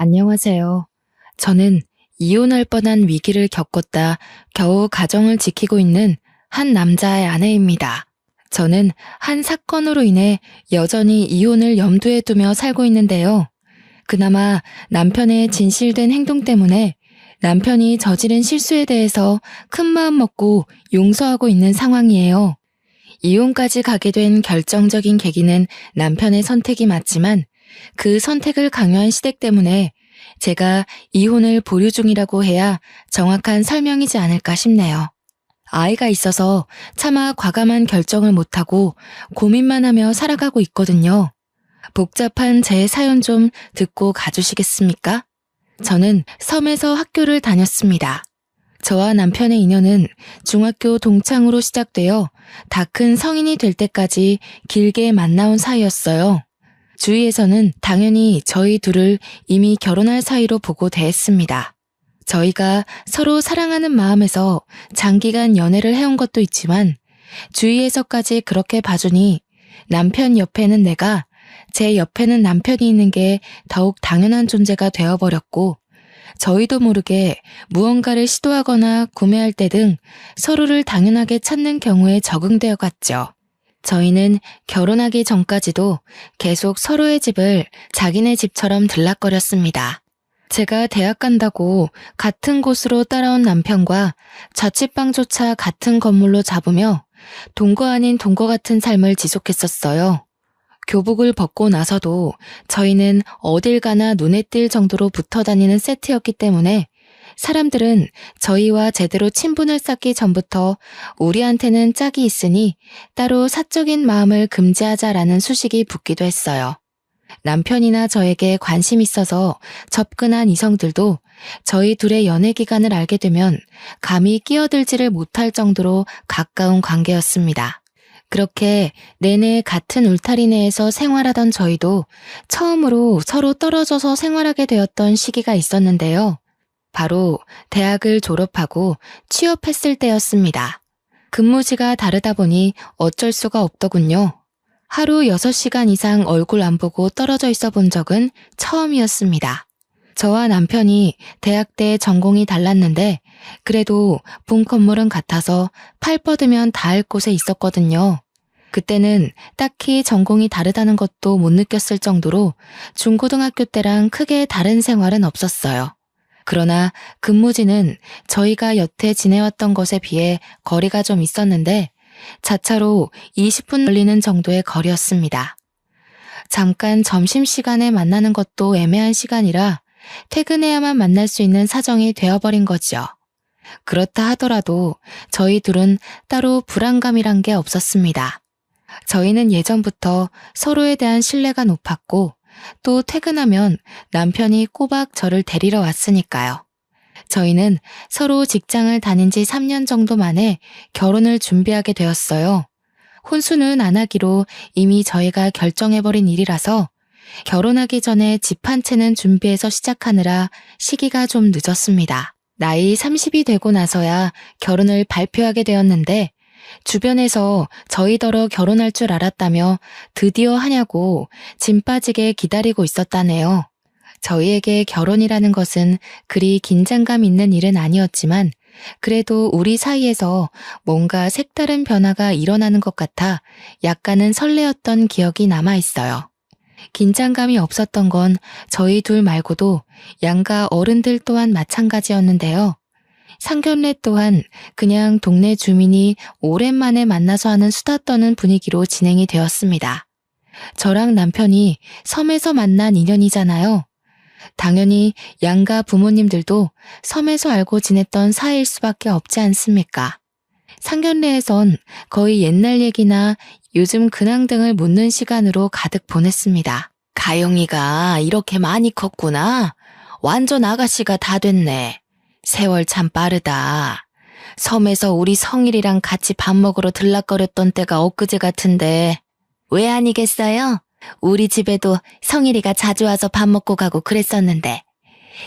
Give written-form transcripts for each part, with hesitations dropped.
안녕하세요. 저는 이혼할 뻔한 위기를 겪었다 겨우 가정을 지키고 있는 한 남자의 아내입니다. 저는 한 사건으로 인해 여전히 이혼을 염두에 두며 살고 있는데요. 그나마 남편의 진실된 행동 때문에 남편이 저지른 실수에 대해서 큰 마음 먹고 용서하고 있는 상황이에요. 이혼까지 가게 된 결정적인 계기는 남편의 선택이 맞지만 그 선택을 강요한 시댁 때문에 제가 이혼을 보류 중이라고 해야 정확한 설명이지 않을까 싶네요. 아이가 있어서 차마 과감한 결정을 못하고 고민만 하며 살아가고 있거든요. 복잡한 제 사연 좀 듣고 가주시겠습니까? 저는 섬에서 학교를 다녔습니다. 저와 남편의 인연은 중학교 동창으로 시작되어 다 큰 성인이 될 때까지 길게 만나온 사이였어요. 주위에서는 당연히 저희 둘을 이미 결혼할 사이로 보고 대했습니다. 저희가 서로 사랑하는 마음에서 장기간 연애를 해온 것도 있지만 주위에서까지 그렇게 봐주니 남편 옆에는 내가, 제 옆에는 남편이 있는 게 더욱 당연한 존재가 되어버렸고 저희도 모르게 무언가를 시도하거나 구매할 때 등 서로를 당연하게 찾는 경우에 적응되어 갔죠. 저희는 결혼하기 전까지도 계속 서로의 집을 자기네 집처럼 들락거렸습니다. 제가 대학 간다고 같은 곳으로 따라온 남편과 자취방조차 같은 건물로 잡으며 동거 아닌 동거 같은 삶을 지속했었어요. 교복을 벗고 나서도 저희는 어딜 가나 눈에 띌 정도로 붙어 다니는 세트였기 때문에 사람들은 저희와 제대로 친분을 쌓기 전부터 우리한테는 짝이 있으니 따로 사적인 마음을 금지하자라는 수식이 붙기도 했어요. 남편이나 저에게 관심 있어서 접근한 이성들도 저희 둘의 연애 기간을 알게 되면 감히 끼어들지를 못할 정도로 가까운 관계였습니다. 그렇게 내내 같은 울타리 내에서 생활하던 저희도 처음으로 서로 떨어져서 생활하게 되었던 시기가 있었는데요. 바로 대학을 졸업하고 취업했을 때였습니다. 근무지가 다르다 보니 어쩔 수가 없더군요. 하루 6시간 이상 얼굴 안 보고 떨어져 있어 본 적은 처음이었습니다. 저와 남편이 대학 때 전공이 달랐는데 그래도 본 건물은 같아서 팔 뻗으면 닿을 곳에 있었거든요. 그때는 딱히 전공이 다르다는 것도 못 느꼈을 정도로 중고등학교 때랑 크게 다른 생활은 없었어요. 그러나 근무지는 저희가 여태 지내왔던 것에 비해 거리가 좀 있었는데 자차로 20분 걸리는 정도의 거리였습니다. 잠깐 점심시간에 만나는 것도 애매한 시간이라 퇴근해야만 만날 수 있는 사정이 되어버린 거죠. 그렇다 하더라도 저희 둘은 따로 불안감이란 게 없었습니다. 저희는 예전부터 서로에 대한 신뢰가 높았고 또 퇴근하면 남편이 꼬박 저를 데리러 왔으니까요. 저희는 서로 직장을 다닌 지 3년 정도 만에 결혼을 준비하게 되었어요. 혼수는 안 하기로 이미 저희가 결정해버린 일이라서 결혼하기 전에 집 한 채는 준비해서 시작하느라 시기가 좀 늦었습니다. 나이 30이 되고 나서야 결혼을 발표하게 되었는데 주변에서 저희더러 결혼할 줄 알았다며 드디어 하냐고 짐 빠지게 기다리고 있었다네요. 저희에게 결혼이라는 것은 그리 긴장감 있는 일은 아니었지만 그래도 우리 사이에서 뭔가 색다른 변화가 일어나는 것 같아 약간은 설레었던 기억이 남아있어요. 긴장감이 없었던 건 저희 둘 말고도 양가 어른들 또한 마찬가지였는데요. 상견례 또한 그냥 동네 주민이 오랜만에 만나서 하는 수다 떠는 분위기로 진행이 되었습니다. 저랑 남편이 섬에서 만난 인연이잖아요. 당연히 양가 부모님들도 섬에서 알고 지냈던 사이일 수밖에 없지 않습니까? 상견례에선 거의 옛날 얘기나 요즘 근황 등을 묻는 시간으로 가득 보냈습니다. 가영이가 이렇게 많이 컸구나. 완전 아가씨가 다 됐네. 세월 참 빠르다. 섬에서 우리 성일이랑 같이 밥 먹으러 들락거렸던 때가 엊그제 같은데 왜 아니겠어요? 우리 집에도 성일이가 자주 와서 밥 먹고 가고 그랬었는데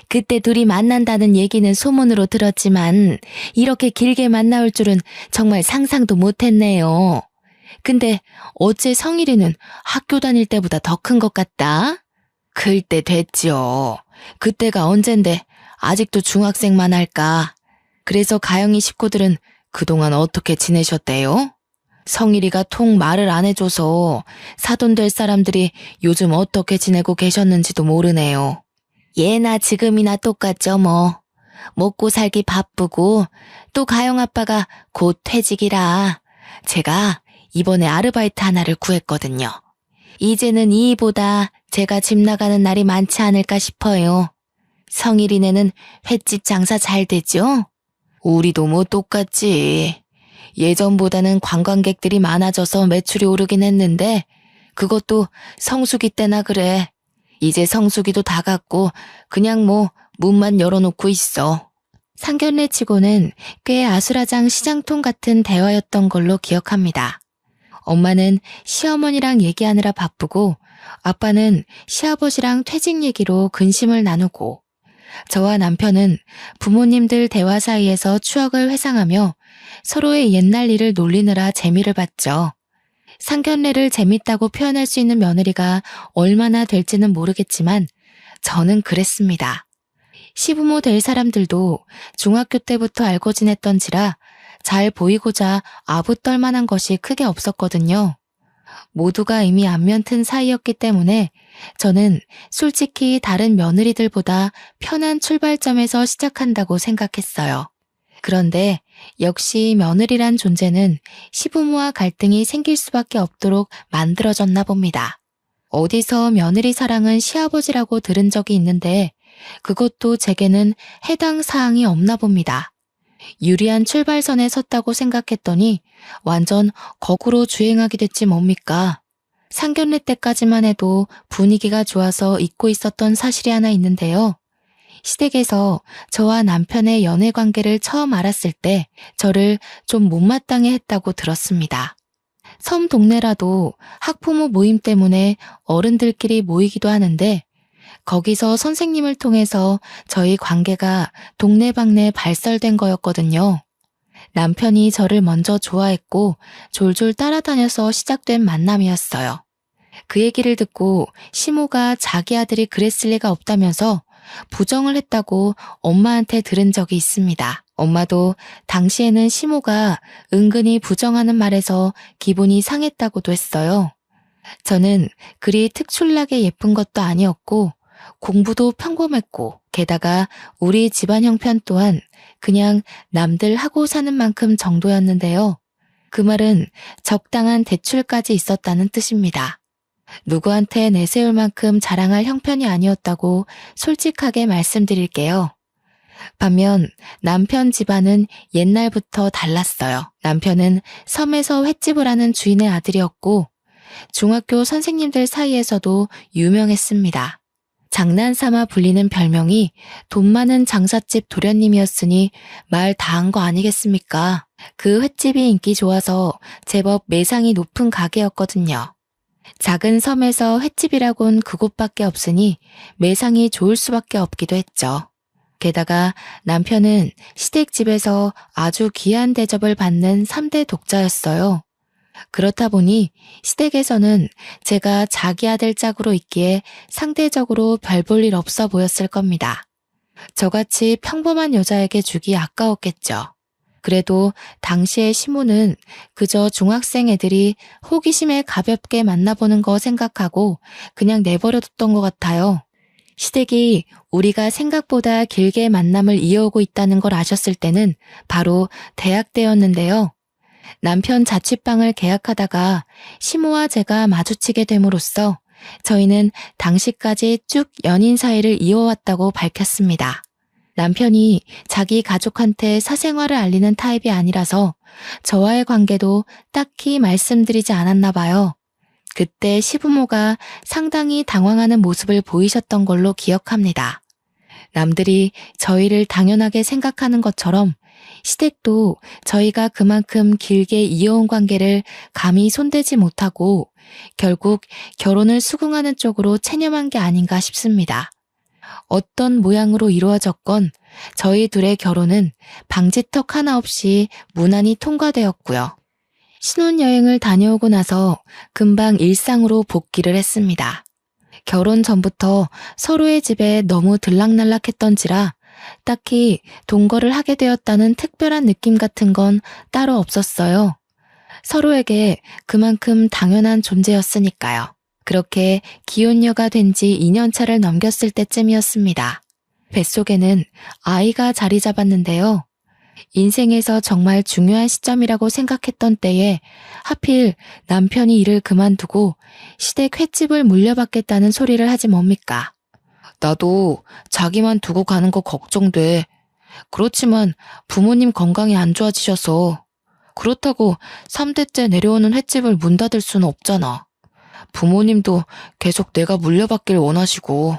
그때 둘이 만난다는 얘기는 소문으로 들었지만 이렇게 길게 만나올 줄은 정말 상상도 못했네요. 근데 어째 성일이는 학교 다닐 때보다 더 큰 것 같다? 클 때 됐지요. 그때가 언젠데 아직도 중학생만 할까? 그래서 가영이 식구들은 그동안 어떻게 지내셨대요? 성일이가 통 말을 안 해줘서 사돈 될 사람들이 요즘 어떻게 지내고 계셨는지도 모르네요. 예나 지금이나 똑같죠 뭐. 먹고 살기 바쁘고 또 가영 아빠가 곧 퇴직이라 제가 이번에 아르바이트 하나를 구했거든요. 이제는 이보다 제가 집 나가는 날이 많지 않을까 싶어요. 성일이네는 횟집 장사 잘 되죠? 우리도 뭐 똑같지. 예전보다는 관광객들이 많아져서 매출이 오르긴 했는데 그것도 성수기 때나 그래. 이제 성수기도 다 갔고 그냥 뭐 문만 열어놓고 있어. 상견례 치고는 꽤 아수라장 시장통 같은 대화였던 걸로 기억합니다. 엄마는 시어머니랑 얘기하느라 바쁘고 아빠는 시아버지랑 퇴직 얘기로 근심을 나누고 저와 남편은 부모님들 대화 사이에서 추억을 회상하며 서로의 옛날 일을 놀리느라 재미를 봤죠. 상견례를 재밌다고 표현할 수 있는 며느리가 얼마나 될지는 모르겠지만 저는 그랬습니다. 시부모 될 사람들도 중학교 때부터 알고 지냈던지라 잘 보이고자 아부떨 만한 것이 크게 없었거든요. 모두가 이미 안면 튼 사이였기 때문에 저는 솔직히 다른 며느리들보다 편한 출발점에서 시작한다고 생각했어요. 그런데 역시 며느리란 존재는 시부모와 갈등이 생길 수밖에 없도록 만들어졌나 봅니다. 어디서 며느리 사랑은 시아버지라고 들은 적이 있는데 그것도 제게는 해당 사항이 없나 봅니다. 유리한 출발선에 섰다고 생각했더니 완전 거꾸로 주행하게 됐지 뭡니까? 상견례 때까지만 해도 분위기가 좋아서 잊고 있었던 사실이 하나 있는데요. 시댁에서 저와 남편의 연애 관계를 처음 알았을 때 저를 좀 못마땅해 했다고 들었습니다. 섬 동네라도 학부모 모임 때문에 어른들끼리 모이기도 하는데 거기서 선생님을 통해서 저희 관계가 동네방네 발설된 거였거든요. 남편이 저를 먼저 좋아했고 졸졸 따라다녀서 시작된 만남이었어요. 그 얘기를 듣고 시모가 자기 아들이 그랬을 리가 없다면서 부정을 했다고 엄마한테 들은 적이 있습니다. 엄마도 당시에는 시모가 은근히 부정하는 말에서 기분이 상했다고도 했어요. 저는 그리 특출나게 예쁜 것도 아니었고 공부도 평범했고 게다가 우리 집안 형편 또한 그냥 남들 하고 사는 만큼 정도였는데요. 그 말은 적당한 대출까지 있었다는 뜻입니다. 누구한테 내세울 만큼 자랑할 형편이 아니었다고 솔직하게 말씀드릴게요. 반면 남편 집안은 옛날부터 달랐어요. 남편은 섬에서 횟집을 하는 주인의 아들이었고 중학교 선생님들 사이에서도 유명했습니다. 장난삼아 불리는 별명이 돈 많은 장사집 도련님이었으니 말 다 한 거 아니겠습니까? 그 횟집이 인기 좋아서 제법 매상이 높은 가게였거든요. 작은 섬에서 횟집이라곤 그곳밖에 없으니 매상이 좋을 수밖에 없기도 했죠. 게다가 남편은 시댁집에서 아주 귀한 대접을 받는 3대 독자였어요. 그렇다 보니 시댁에서는 제가 자기 아들 짝으로 있기에 상대적으로 별 볼 일 없어 보였을 겁니다. 저같이 평범한 여자에게 주기 아까웠겠죠. 그래도 당시의 시모는 그저 중학생 애들이 호기심에 가볍게 만나보는 거 생각하고 그냥 내버려뒀던 것 같아요. 시댁이 우리가 생각보다 길게 만남을 이어오고 있다는 걸 아셨을 때는 바로 대학 때였는데요. 남편 자취방을 계약하다가 시모와 제가 마주치게 됨으로써 저희는 당시까지 쭉 연인 사이를 이어왔다고 밝혔습니다. 남편이 자기 가족한테 사생활을 알리는 타입이 아니라서 저와의 관계도 딱히 말씀드리지 않았나 봐요. 그때 시부모가 상당히 당황하는 모습을 보이셨던 걸로 기억합니다. 남들이 저희를 당연하게 생각하는 것처럼 시댁도 저희가 그만큼 길게 이어온 관계를 감히 손대지 못하고 결국 결혼을 수긍하는 쪽으로 체념한 게 아닌가 싶습니다. 어떤 모양으로 이루어졌건 저희 둘의 결혼은 방지턱 하나 없이 무난히 통과되었고요. 신혼여행을 다녀오고 나서 금방 일상으로 복귀를 했습니다. 결혼 전부터 서로의 집에 너무 들락날락했던지라 딱히 동거를 하게 되었다는 특별한 느낌 같은 건 따로 없었어요. 서로에게 그만큼 당연한 존재였으니까요. 그렇게 기혼녀가 된 지 2년 차를 넘겼을 때쯤이었습니다. 뱃속에는 아이가 자리 잡았는데요. 인생에서 정말 중요한 시점이라고 생각했던 때에 하필 남편이 일을 그만두고 시댁 횟집을 물려받겠다는 소리를 하지 뭡니까? 나도 자기만 두고 가는 거 걱정돼. 그렇지만 부모님 건강이 안 좋아지셔서 그렇다고 3대째 내려오는 횟집을 문 닫을 수는 없잖아. 부모님도 계속 내가 물려받길 원하시고.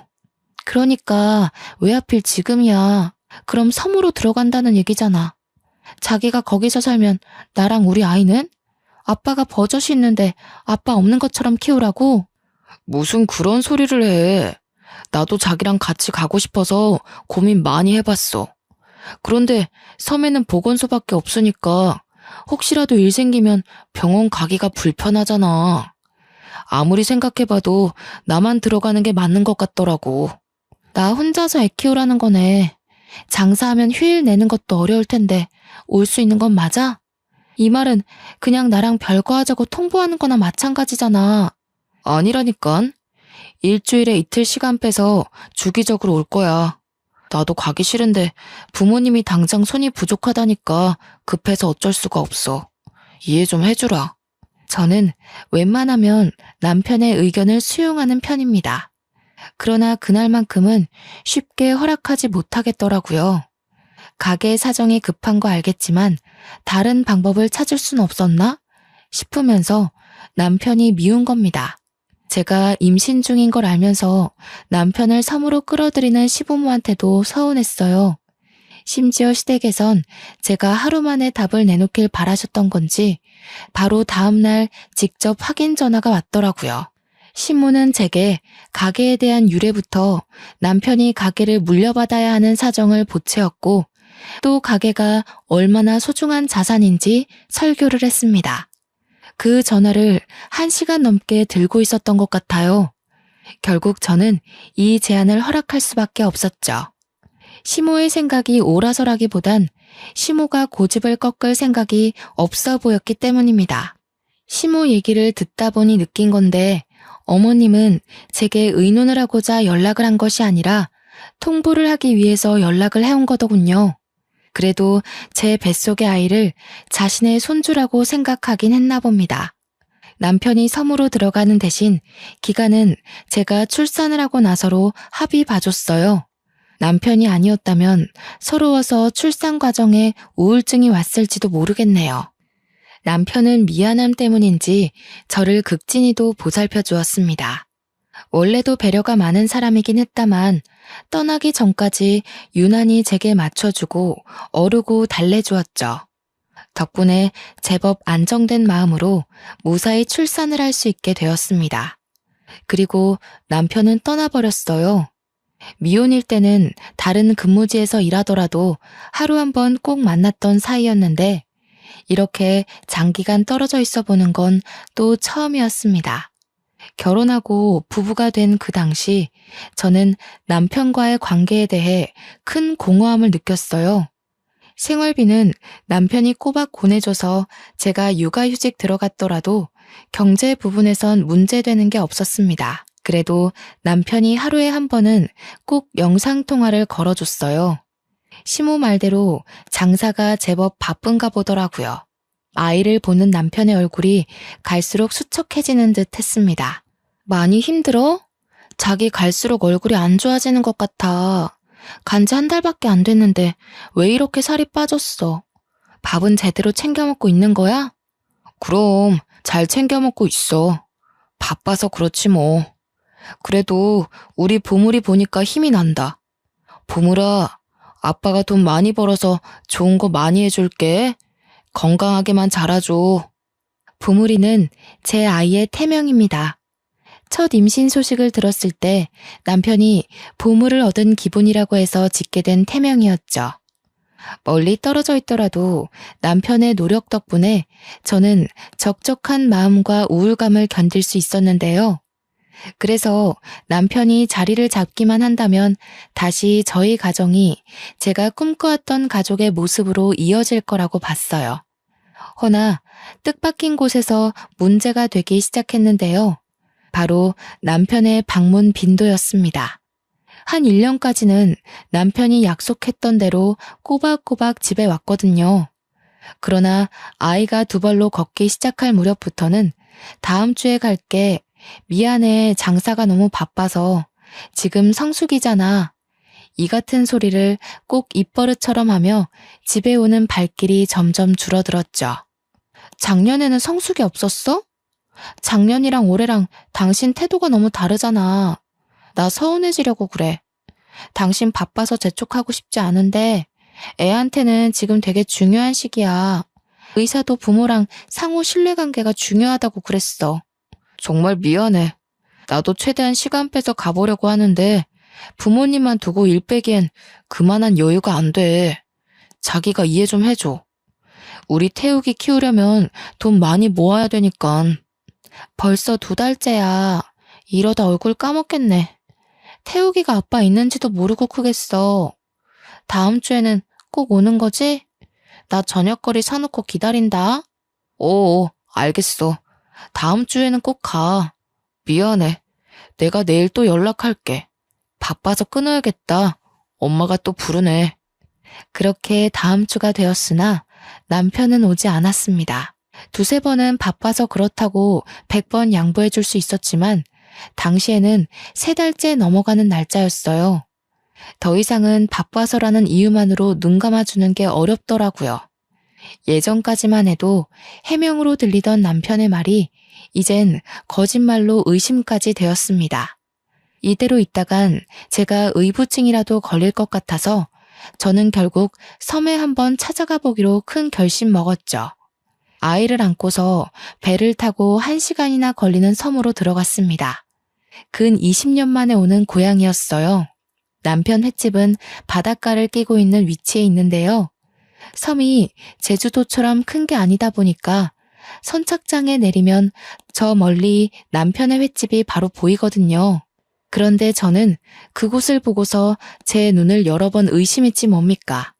그러니까 왜 하필 지금이야. 그럼 섬으로 들어간다는 얘기잖아. 자기가 거기서 살면 나랑 우리 아이는? 아빠가 버젓이 있는데 아빠 없는 것처럼 키우라고? 무슨 그런 소리를 해. 나도 자기랑 같이 가고 싶어서 고민 많이 해봤어. 그런데 섬에는 보건소밖에 없으니까 혹시라도 일 생기면 병원 가기가 불편하잖아. 아무리 생각해봐도 나만 들어가는 게 맞는 것 같더라고. 나 혼자서 애 키우라는 거네. 장사하면 휴일 내는 것도 어려울 텐데 올 수 있는 건 맞아? 이 말은 그냥 나랑 별거 하자고 통보하는 거나 마찬가지잖아. 아니라니깐. 일주일에 이틀 시간 빼서 주기적으로 올 거야. 나도 가기 싫은데 부모님이 당장 손이 부족하다니까 급해서 어쩔 수가 없어. 이해 좀 해주라. 저는 웬만하면 남편의 의견을 수용하는 편입니다. 그러나 그날만큼은 쉽게 허락하지 못하겠더라고요. 가게 사정이 급한 거 알겠지만 다른 방법을 찾을 순 없었나 싶으면서 남편이 미운 겁니다. 제가 임신 중인 걸 알면서 남편을 섬으로 끌어들이는 시부모한테도 서운했어요. 심지어 시댁에선 제가 하루 만에 답을 내놓길 바라셨던 건지 바로 다음날 직접 확인 전화가 왔더라고요. 신모는 제게 가게에 대한 유래부터 남편이 가게를 물려받아야 하는 사정을 보채었고 또 가게가 얼마나 소중한 자산인지 설교를 했습니다. 그 전화를 1시간 넘게 들고 있었던 것 같아요. 결국 저는 이 제안을 허락할 수밖에 없었죠. 시모의 생각이 옳아서라기보단 시모가 고집을 꺾을 생각이 없어 보였기 때문입니다. 시모 얘기를 듣다 보니 느낀 건데 어머님은 제게 의논을 하고자 연락을 한 것이 아니라 통보를 하기 위해서 연락을 해온 거더군요. 그래도 제 뱃속의 아이를 자신의 손주라고 생각하긴 했나 봅니다. 남편이 섬으로 들어가는 대신 기간은 제가 출산을 하고 나서로 합의 봐줬어요. 남편이 아니었다면 서러워서 출산 과정에 우울증이 왔을지도 모르겠네요. 남편은 미안함 때문인지 저를 극진히도 보살펴 주었습니다. 원래도 배려가 많은 사람이긴 했다만 떠나기 전까지 유난히 제게 맞춰주고 어르고 달래주었죠. 덕분에 제법 안정된 마음으로 무사히 출산을 할 수 있게 되었습니다. 그리고 남편은 떠나버렸어요. 미혼일 때는 다른 근무지에서 일하더라도 하루 한 번 꼭 만났던 사이였는데 이렇게 장기간 떨어져 있어 보는 건 또 처음이었습니다. 결혼하고 부부가 된 그 당시 저는 남편과의 관계에 대해 큰 공허함을 느꼈어요. 생활비는 남편이 꼬박 보내줘서 제가 육아휴직 들어갔더라도 경제 부분에선 문제되는 게 없었습니다. 그래도 남편이 하루에 한 번은 꼭 영상통화를 걸어줬어요. 시모 말대로 장사가 제법 바쁜가 보더라고요. 아이를 보는 남편의 얼굴이 갈수록 수척해지는 듯 했습니다. 많이 힘들어? 자기 갈수록 얼굴이 안 좋아지는 것 같아. 간지 1달밖에 안 됐는데 왜 이렇게 살이 빠졌어? 밥은 제대로 챙겨 먹고 있는 거야? 그럼 잘 챙겨 먹고 있어. 바빠서 그렇지 뭐. 그래도 우리 보물이 보니까 힘이 난다. 보물아, 아빠가 돈 많이 벌어서 좋은 거 많이 해줄게. 건강하게만 자라줘. 보물이는 제 아이의 태명입니다. 첫 임신 소식을 들었을 때 남편이 보물을 얻은 기분이라고 해서 짓게 된 태명이었죠. 멀리 떨어져 있더라도 남편의 노력 덕분에 저는 적적한 마음과 우울감을 견딜 수 있었는데요. 그래서 남편이 자리를 잡기만 한다면 다시 저희 가정이 제가 꿈꿔왔던 가족의 모습으로 이어질 거라고 봤어요. 허나 뜻밖인 곳에서 문제가 되기 시작했는데요. 바로 남편의 방문 빈도였습니다. 한 1년까지는 남편이 약속했던 대로 꼬박꼬박 집에 왔거든요. 그러나 아이가 2발로 걷기 시작할 무렵부터는 다음 주에 갈게. 미안해. 장사가 너무 바빠서. 지금 성수기잖아. 이 같은 소리를 꼭 입버릇처럼 하며 집에 오는 발길이 점점 줄어들었죠. 작년에는 성수기 없었어? 작년이랑 올해랑 당신 태도가 너무 다르잖아. 나 서운해지려고 그래. 당신 바빠서 재촉하고 싶지 않은데 애한테는 지금 되게 중요한 시기야. 의사도 부모랑 상호 신뢰관계가 중요하다고 그랬어. 정말 미안해. 나도 최대한 시간 빼서 가보려고 하는데 부모님만 두고 일 빼기엔 그만한 여유가 안 돼. 자기가 이해 좀 해줘. 우리 태욱이 키우려면 돈 많이 모아야 되니까. 벌써 2달째야. 이러다 얼굴 까먹겠네. 태욱이가 아빠 있는지도 모르고 크겠어. 다음 주에는 꼭 오는 거지? 나 저녁거리 사놓고 기다린다. 오, 알겠어. 다음 주에는 꼭 가. 미안해. 내가 내일 또 연락할게. 바빠서 끊어야겠다. 엄마가 또 부르네. 그렇게 다음 주가 되었으나 남편은 오지 않았습니다. 2-3번은 바빠서 그렇다고 100번 양보해 줄 수 있었지만 당시에는 3달째 넘어가는 날짜였어요. 더 이상은 바빠서라는 이유만으로 눈 감아주는 게 어렵더라고요. 예전까지만 해도 해명으로 들리던 남편의 말이 이젠 거짓말로 의심까지 되었습니다. 이대로 있다간 제가 의부증이라도 걸릴 것 같아서 저는 결국 섬에 한번 찾아가 보기로 큰 결심 먹었죠. 아이를 안고서 배를 타고 1시간이나 걸리는 섬으로 들어갔습니다. 근 20년 만에 오는 고향이었어요. 남편 횟집은 바닷가를 끼고 있는 위치에 있는데요. 섬이 제주도처럼 큰 게 아니다 보니까 선착장에 내리면 저 멀리 남편의 횟집이 바로 보이거든요. 그런데 저는 그곳을 보고서 제 눈을 여러 번 의심했지 뭡니까.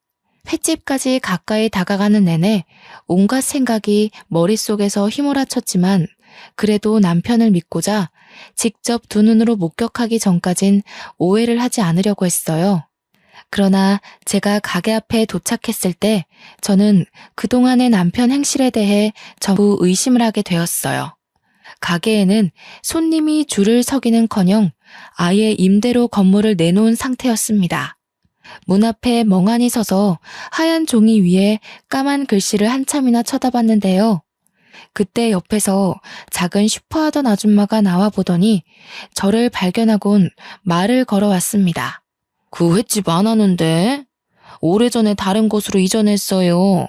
횟집까지 가까이 다가가는 내내 온갖 생각이 머릿속에서 휘몰아쳤지만 그래도 남편을 믿고자 직접 2눈으로 목격하기 전까진 오해를 하지 않으려고 했어요. 그러나 제가 가게 앞에 도착했을 때 저는 그동안의 남편 행실에 대해 전부 의심을 하게 되었어요. 가게에는 손님이 줄을 서기는커녕 아예 임대로 건물을 내놓은 상태였습니다. 문 앞에 멍하니 서서 하얀 종이 위에 까만 글씨를 한참이나 쳐다봤는데요. 그때 옆에서 작은 슈퍼하던 아줌마가 나와 보더니 저를 발견하곤 말을 걸어왔습니다. 그 횟집 안 하는데? 오래전에 다른 곳으로 이전했어요.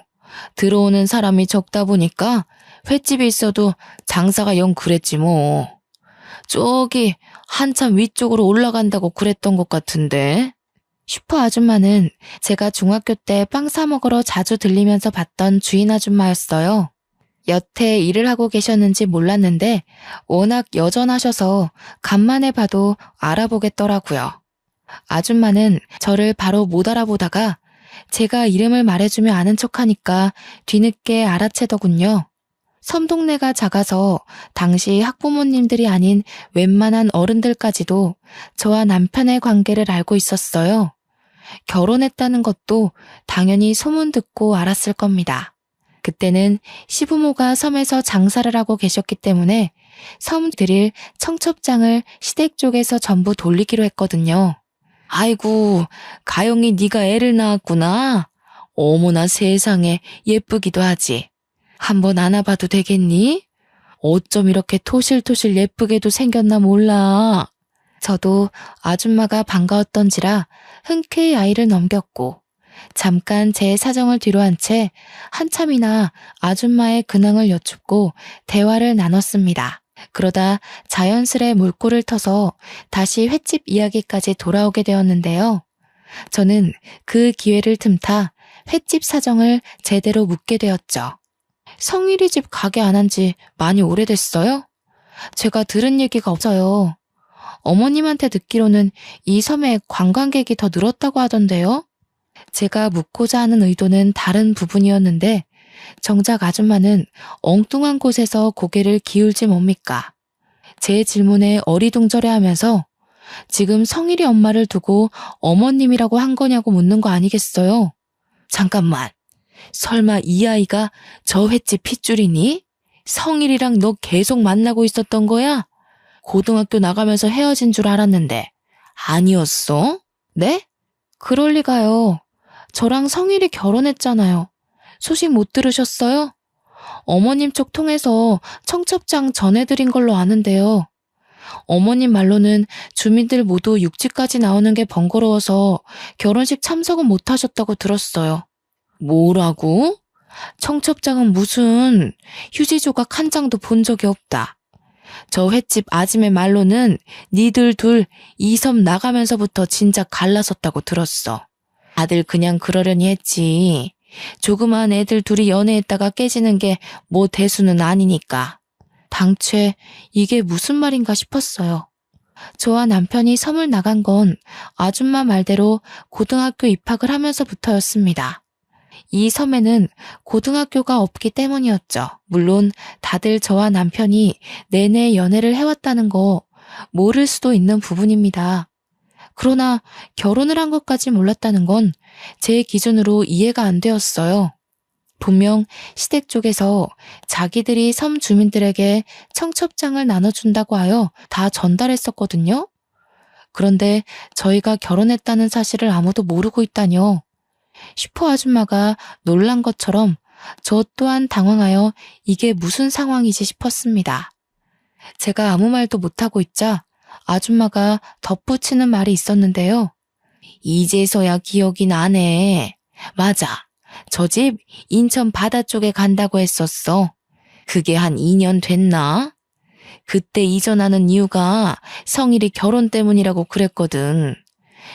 들어오는 사람이 적다 보니까 횟집이 있어도 장사가 영 그랬지 뭐. 저기 한참 위쪽으로 올라간다고 그랬던 것 같은데. 슈퍼 아줌마는 제가 중학교 때 빵 사 먹으러 자주 들리면서 봤던 주인 아줌마였어요. 여태 일을 하고 계셨는지 몰랐는데 워낙 여전하셔서 간만에 봐도 알아보겠더라고요. 아줌마는 저를 바로 못 알아보다가 제가 이름을 말해주며 아는 척하니까 뒤늦게 알아채더군요. 섬 동네가 작아서 당시 학부모님들이 아닌 웬만한 어른들까지도 저와 남편의 관계를 알고 있었어요. 결혼했다는 것도 당연히 소문 듣고 알았을 겁니다. 그때는 시부모가 섬에서 장사를 하고 계셨기 때문에 섬 드릴 청첩장을 시댁 쪽에서 전부 돌리기로 했거든요. 아이고, 가영이 네가 애를 낳았구나. 어머나 세상에 예쁘기도 하지. 한번 안아봐도 되겠니? 어쩜 이렇게 토실토실 예쁘게도 생겼나 몰라. 저도 아줌마가 반가웠던지라 흔쾌히 아이를 넘겼고 잠깐 제 사정을 뒤로한 채 한참이나 아줌마의 근황을 여쭙고 대화를 나눴습니다. 그러다 자연스레 물꼬를 터서 다시 횟집 이야기까지 돌아오게 되었는데요. 저는 그 기회를 틈타 횟집 사정을 제대로 묻게 되었죠. 성일이 집 가게 안 한 지 많이 오래됐어요? 제가 들은 얘기가 없어요. 어머님한테 듣기로는 이 섬에 관광객이 더 늘었다고 하던데요. 제가 묻고자 하는 의도는 다른 부분이었는데 정작 아줌마는 엉뚱한 곳에서 고개를 기울지 뭡니까? 제 질문에 어리둥절해하면서 지금 성일이 엄마를 두고 어머님이라고 한 거냐고 묻는 거 아니겠어요? 잠깐만, 설마 이 아이가 저 횟집 핏줄이니? 성일이랑 너 계속 만나고 있었던 거야? 고등학교 나가면서 헤어진 줄 알았는데 아니었어? 네? 그럴 리가요. 저랑 성일이 결혼했잖아요. 소식 못 들으셨어요? 어머님 쪽 통해서 청첩장 전해드린 걸로 아는데요. 어머님 말로는 주민들 모두 육지까지 나오는 게 번거로워서 결혼식 참석은 못 하셨다고 들었어요. 뭐라고? 청첩장은 무슨, 휴지 조각 한 장도 본 적이 없다. 저 횟집 아줌의 말로는 니들 둘 이 섬 나가면서부터 진작 갈라섰다고 들었어. 다들 그냥 그러려니 했지. 조그만 애들 둘이 연애했다가 깨지는 게 뭐 대수는 아니니까. 당최 이게 무슨 말인가 싶었어요. 저와 남편이 섬을 나간 건 아줌마 말대로 고등학교 입학을 하면서부터였습니다. 이 섬에는 고등학교가 없기 때문이었죠. 물론 다들 저와 남편이 내내 연애를 해왔다는 거 모를 수도 있는 부분입니다. 그러나 결혼을 한 것까지 몰랐다는 건 제 기준으로 이해가 안 되었어요. 분명 시댁 쪽에서 자기들이 섬 주민들에게 청첩장을 나눠준다고 하여 다 전달했었거든요. 그런데 저희가 결혼했다는 사실을 아무도 모르고 있다뇨. 슈퍼 아줌마가 놀란 것처럼 저 또한 당황하여 이게 무슨 상황이지 싶었습니다. 제가 아무 말도 못하고 있자 아줌마가 덧붙이는 말이 있었는데요. 이제서야 기억이 나네. 맞아. 저 집 인천 바다 쪽에 간다고 했었어. 그게 한 2년 됐나? 그때 이전하는 이유가 성일이 결혼 때문이라고 그랬거든.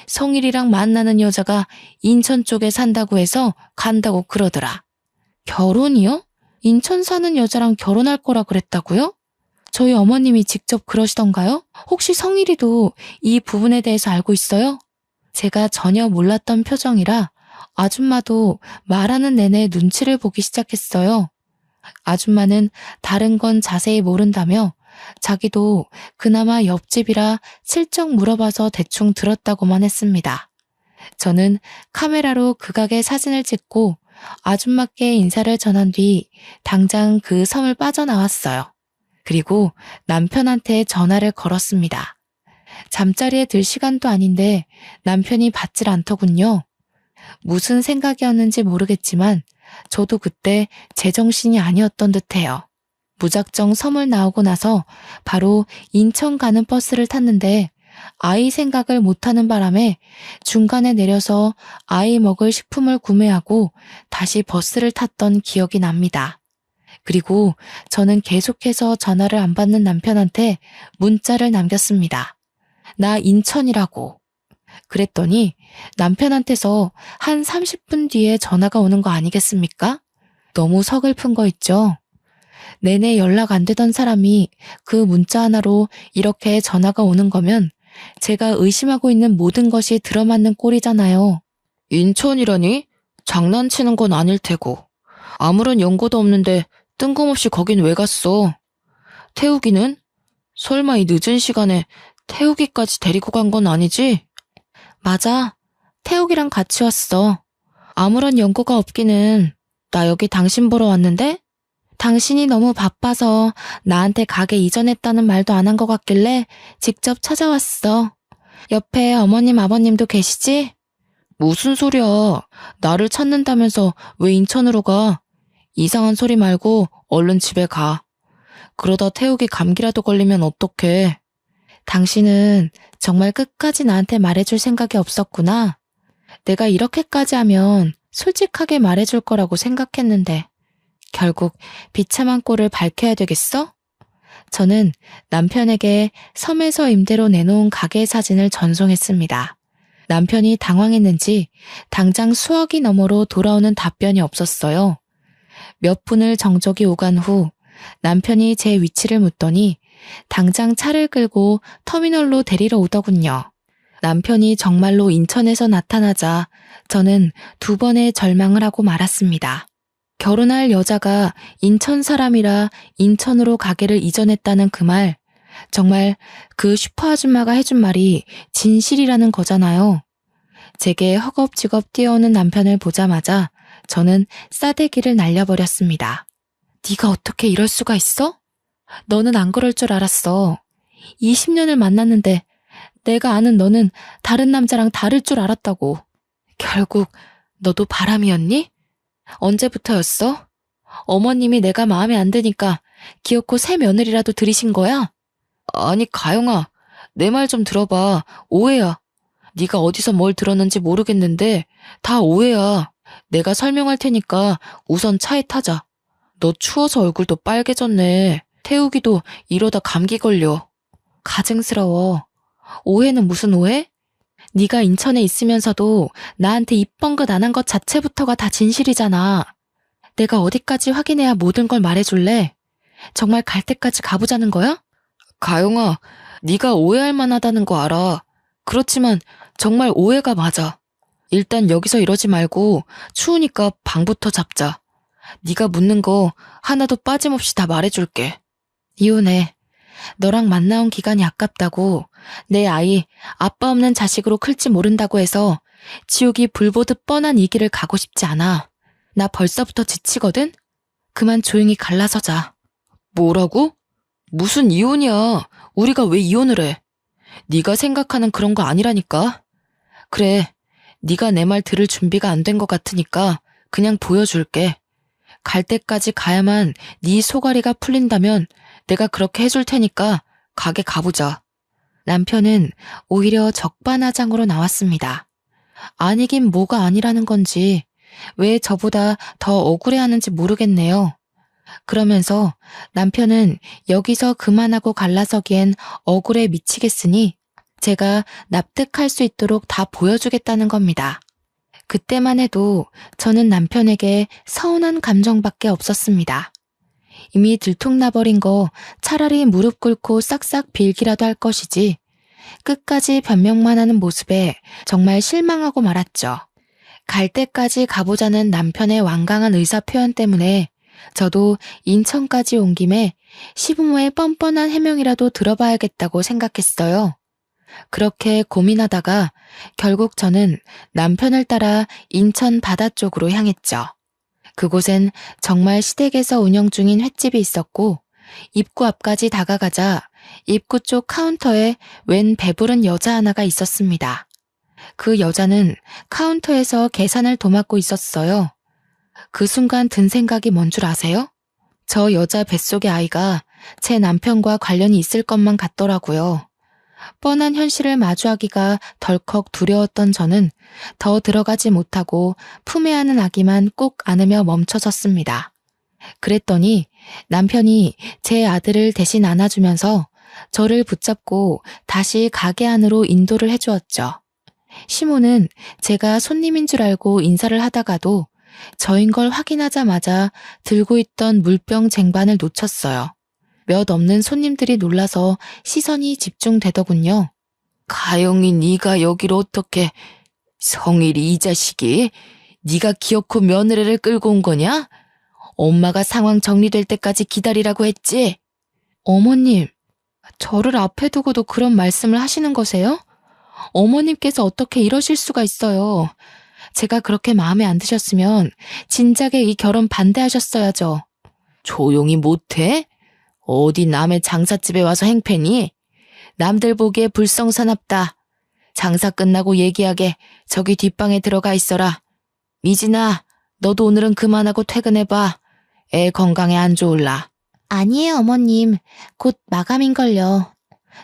성일이랑 만나는 여자가 인천 쪽에 산다고 해서 간다고 그러더라. 결혼이요? 인천 사는 여자랑 결혼할 거라 그랬다고요? 저희 어머님이 직접 그러시던가요? 혹시 성일이도 이 부분에 대해서 알고 있어요? 제가 전혀 몰랐던 표정이라 아줌마도 말하는 내내 눈치를 보기 시작했어요. 아줌마는 다른 건 자세히 모른다며 자기도 그나마 옆집이라 슬쩍 물어봐서 대충 들었다고만 했습니다. 저는 카메라로 극악의 사진을 찍고 아줌마께 인사를 전한 뒤 당장 그 섬을 빠져나왔어요. 그리고 남편한테 전화를 걸었습니다. 잠자리에 들 시간도 아닌데 남편이 받질 않더군요. 무슨 생각이었는지 모르겠지만 저도 그때 제정신이 아니었던 듯해요. 무작정 섬을 나오고 나서 바로 인천 가는 버스를 탔는데 아이 생각을 못하는 바람에 중간에 내려서 아이 먹을 식품을 구매하고 다시 버스를 탔던 기억이 납니다. 그리고 저는 계속해서 전화를 안 받는 남편한테 문자를 남겼습니다. 나 인천이라고. 그랬더니 남편한테서 한 30분 뒤에 전화가 오는 거 아니겠습니까? 너무 서글픈 거 있죠? 내내 연락 안 되던 사람이 그 문자 하나로 이렇게 전화가 오는 거면 제가 의심하고 있는 모든 것이 들어맞는 꼴이잖아요. 인천이라니? 장난치는 건 아닐 테고. 아무런 연고도 없는데 뜬금없이 거긴 왜 갔어? 태우기는? 설마 이 늦은 시간에 태우기까지 데리고 간 건 아니지? 맞아. 태욱이랑 같이 왔어. 아무런 연고가 없기는. 나 여기 당신 보러 왔는데? 당신이 너무 바빠서 나한테 가게 이전했다는 말도 안 한 것 같길래 직접 찾아왔어. 옆에 어머님 아버님도 계시지? 무슨 소리야. 나를 찾는다면서 왜 인천으로 가? 이상한 소리 말고 얼른 집에 가. 그러다 태욱이 감기라도 걸리면 어떡해. 당신은 정말 끝까지 나한테 말해줄 생각이 없었구나. 내가 이렇게까지 하면 솔직하게 말해줄 거라고 생각했는데 결국 비참한 꼴을 밝혀야 되겠어? 저는 남편에게 섬에서 임대로 내놓은 가게 사진을 전송했습니다. 남편이 당황했는지 당장 수화기 너머로 돌아오는 답변이 없었어요. 몇 분을 정적이 오간 후 남편이 제 위치를 묻더니 당장 차를 끌고 터미널로 데리러 오더군요. 남편이 정말로 인천에서 나타나자 저는 두 번의 절망을 하고 말았습니다. 결혼할 여자가 인천 사람이라 인천으로 가게를 이전했다는 그 말, 정말 그 슈퍼 아줌마가 해준 말이 진실이라는 거잖아요. 제게 허겁지겁 뛰어오는 남편을 보자마자 저는 싸대기를 날려버렸습니다. 네가 어떻게 이럴 수가 있어? 너는 안 그럴 줄 알았어. 20년을 만났는데 내가 아는 너는 다른 남자랑 다를 줄 알았다고. 결국 너도 바람이었니? 언제부터였어? 어머님이 내가 마음에 안 드니까 기어코 새 며느리라도 들이신 거야? 아니 가영아, 내 말 좀 들어봐. 오해야. 네가 어디서 뭘 들었는지 모르겠는데 다 오해야. 내가 설명할 테니까 우선 차에 타자. 너 추워서 얼굴도 빨개졌네. 태우기도 이러다 감기 걸려. 가증스러워. 오해는 무슨 오해? 네가 인천에 있으면서도 나한테 입 뻥긋 안 한 것 자체부터가 다 진실이잖아. 내가 어디까지 확인해야 모든 걸 말해줄래? 정말 갈 때까지 가보자는 거야? 가영아, 네가 오해할 만하다는 거 알아. 그렇지만 정말 오해가 맞아. 일단 여기서 이러지 말고 추우니까 방부터 잡자. 네가 묻는 거 하나도 빠짐없이 다 말해줄게. 이혼해. 너랑 만나온 기간이 아깝다고, 내 아이 아빠 없는 자식으로 클지 모른다고 해서 지옥이 불보듯 뻔한 이 길을 가고 싶지 않아. 나 벌써부터 지치거든? 그만 조용히 갈라서자. 뭐라고? 무슨 이혼이야. 우리가 왜 이혼을 해? 네가 생각하는 그런 거 아니라니까. 그래, 네가 내 말 들을 준비가 안 된 것 같으니까 그냥 보여줄게. 갈 때까지 가야만 네 소가리가 풀린다면 내가 그렇게 해줄 테니까 가게 가보자. 남편은 오히려 적반하장으로 나왔습니다. 아니긴 뭐가 아니라는 건지 왜 저보다 더 억울해하는지 모르겠네요. 그러면서 남편은 여기서 그만하고 갈라서기엔 억울해 미치겠으니 제가 납득할 수 있도록 다 보여주겠다는 겁니다. 그때만 해도 저는 남편에게 서운한 감정밖에 없었습니다. 이미 들통나버린 거 차라리 무릎 꿇고 싹싹 빌기라도 할 것이지 끝까지 변명만 하는 모습에 정말 실망하고 말았죠. 갈 때까지 가보자는 남편의 완강한 의사 표현 때문에 저도 인천까지 온 김에 시부모의 뻔뻔한 해명이라도 들어봐야겠다고 생각했어요. 그렇게 고민하다가 결국 저는 남편을 따라 인천 바다 쪽으로 향했죠. 그곳엔 정말 시댁에서 운영 중인 횟집이 있었고 입구 앞까지 다가가자 입구 쪽 카운터에 웬 배부른 여자 하나가 있었습니다. 그 여자는 카운터에서 계산을 도맡고 있었어요. 그 순간 든 생각이 뭔 줄 아세요? 저 여자 뱃속의 아이가 제 남편과 관련이 있을 것만 같더라고요. 뻔한 현실을 마주하기가 덜컥 두려웠던 저는 더 들어가지 못하고 품에 안은 아기만 꼭 안으며 멈춰섰습니다. 그랬더니 남편이 제 아들을 대신 안아주면서 저를 붙잡고 다시 가게 안으로 인도를 해주었죠. 시모는 제가 손님인 줄 알고 인사를 하다가도 저인 걸 확인하자마자 들고 있던 물병 쟁반을 놓쳤어요. 몇 없는 손님들이 놀라서 시선이 집중되더군요. 가영이 네가 여기로 어떻게... 성일이 이 자식이 네가 기어코 며느리를 끌고 온 거냐? 엄마가 상황 정리될 때까지 기다리라고 했지? 어머님, 저를 앞에 두고도 그런 말씀을 하시는 거세요? 어머님께서 어떻게 이러실 수가 있어요. 제가 그렇게 마음에 안 드셨으면 진작에 이 결혼 반대하셨어야죠. 조용히 못해? 어디 남의 장사집에 와서 행패니? 남들 보기에 불성사납다. 장사 끝나고 얘기하게 저기 뒷방에 들어가 있어라. 미진아, 너도 오늘은 그만하고 퇴근해봐. 애 건강에 안 좋을라. 아니에요, 어머님. 곧 마감인걸요.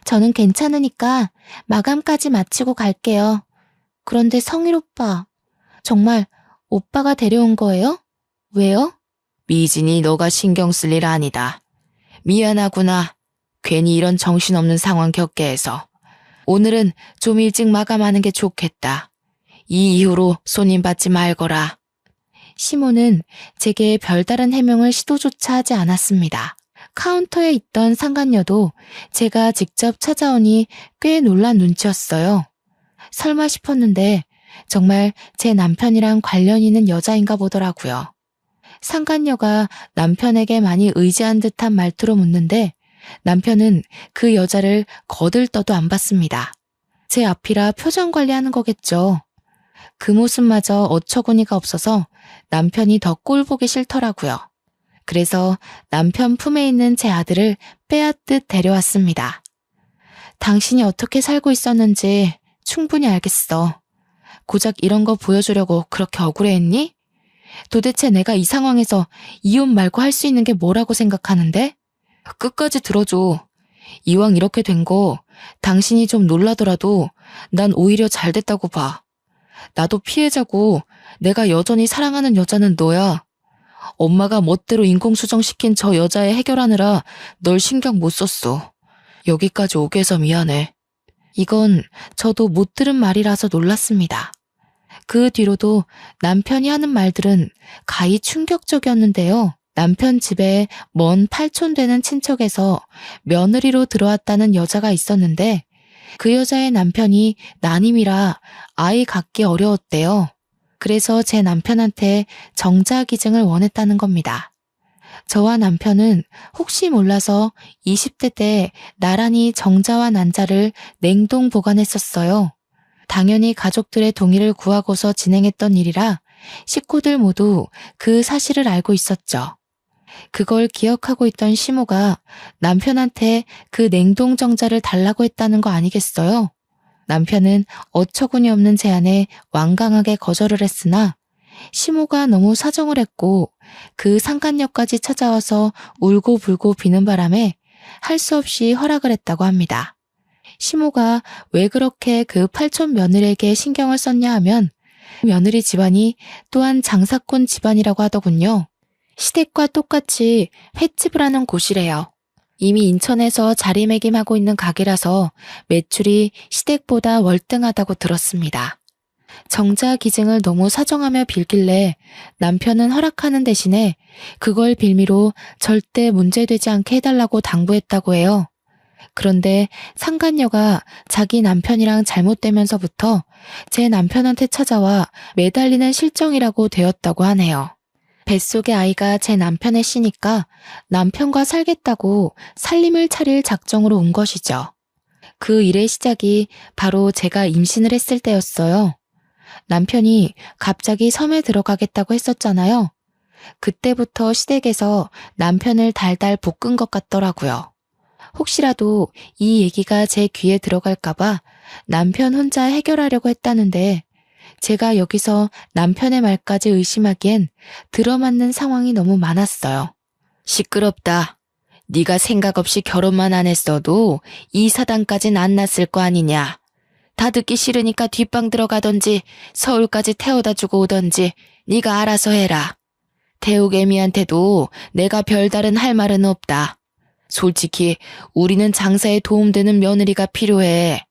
저는 괜찮으니까 마감까지 마치고 갈게요. 그런데 성일 오빠, 정말 오빠가 데려온 거예요? 왜요? 미진이 너가 신경 쓸 일 아니다. 미안하구나. 괜히 이런 정신없는 상황 겪게 해서. 오늘은 좀 일찍 마감하는 게 좋겠다. 이 이후로 손님 받지 말거라. 시모는 제게 별다른 해명을 시도조차 하지 않았습니다. 카운터에 있던 상간녀도 제가 직접 찾아오니 꽤 놀란 눈치였어요. 설마 싶었는데 정말 제 남편이랑 관련 있는 여자인가 보더라고요. 상간녀가 남편에게 많이 의지한 듯한 말투로 묻는데 남편은 그 여자를 거들떠도 안 봤습니다. 제 앞이라 표정 관리하는 거겠죠. 그 모습마저 어처구니가 없어서 남편이 더 꼴보기 싫더라고요. 그래서 남편 품에 있는 제 아들을 빼앗듯 데려왔습니다. 당신이 어떻게 살고 있었는지 충분히 알겠어. 고작 이런 거 보여주려고 그렇게 억울해했니? 도대체 내가 이 상황에서 이혼 말고 할 수 있는 게 뭐라고 생각하는데? 끝까지 들어줘. 이왕 이렇게 된 거 당신이 좀 놀라더라도 난 오히려 잘 됐다고 봐. 나도 피해자고 내가 여전히 사랑하는 여자는 너야. 엄마가 멋대로 인공수정시킨 저 여자애 해결하느라 널 신경 못 썼어. 여기까지 오게 해서 미안해. 이건 저도 못 들은 말이라서 놀랐습니다. 그 뒤로도 남편이 하는 말들은 가히 충격적이었는데요. 남편 집에 먼 팔촌되는 친척에서 며느리로 들어왔다는 여자가 있었는데 그 여자의 남편이 난임이라 아이 갖기 어려웠대요. 그래서 제 남편한테 정자기증을 원했다는 겁니다. 저와 남편은 혹시 몰라서 20대 때 나란히 정자와 난자를 냉동 보관했었어요. 당연히 가족들의 동의를 구하고서 진행했던 일이라 식구들 모두 그 사실을 알고 있었죠. 그걸 기억하고 있던 시모가 남편한테 그 냉동 정자를 달라고 했다는 거 아니겠어요? 남편은 어처구니 없는 제안에 완강하게 거절을 했으나 시모가 너무 사정을 했고 그 상간녀까지 찾아와서 울고불고 비는 바람에 할 수 없이 허락을 했다고 합니다. 시모가 왜 그렇게 그 팔촌 며느리에게 신경을 썼냐 하면 며느리 집안이 또한 장사꾼 집안이라고 하더군요. 시댁과 똑같이 횟집을 하는 곳이래요. 이미 인천에서 자리매김하고 있는 가게라서 매출이 시댁보다 월등하다고 들었습니다. 정자 기증을 너무 사정하며 빌길래 남편은 허락하는 대신에 그걸 빌미로 절대 문제되지 않게 해달라고 당부했다고 해요. 그런데 상간녀가 자기 남편이랑 잘못되면서부터 제 남편한테 찾아와 매달리는 실정이라고 되었다고 하네요. 뱃속의 아이가 제 남편의 씨니까 남편과 살겠다고 살림을 차릴 작정으로 온 것이죠. 그 일의 시작이 바로 제가 임신을 했을 때였어요. 남편이 갑자기 섬에 들어가겠다고 했었잖아요. 그때부터 시댁에서 남편을 달달 볶은 것 같더라고요. 혹시라도 이 얘기가 제 귀에 들어갈까봐 남편 혼자 해결하려고 했다는데 제가 여기서 남편의 말까지 의심하기엔 들어맞는 상황이 너무 많았어요. 시끄럽다. 네가 생각 없이 결혼만 안 했어도 이 사단까진 안 났을 거 아니냐. 다 듣기 싫으니까 뒷방 들어가던지 서울까지 태워다 주고 오던지 네가 알아서 해라. 태우개미한테도 내가 별다른 할 말은 없다. 솔직히 우리는 장사에 도움되는 며느리가 필요해.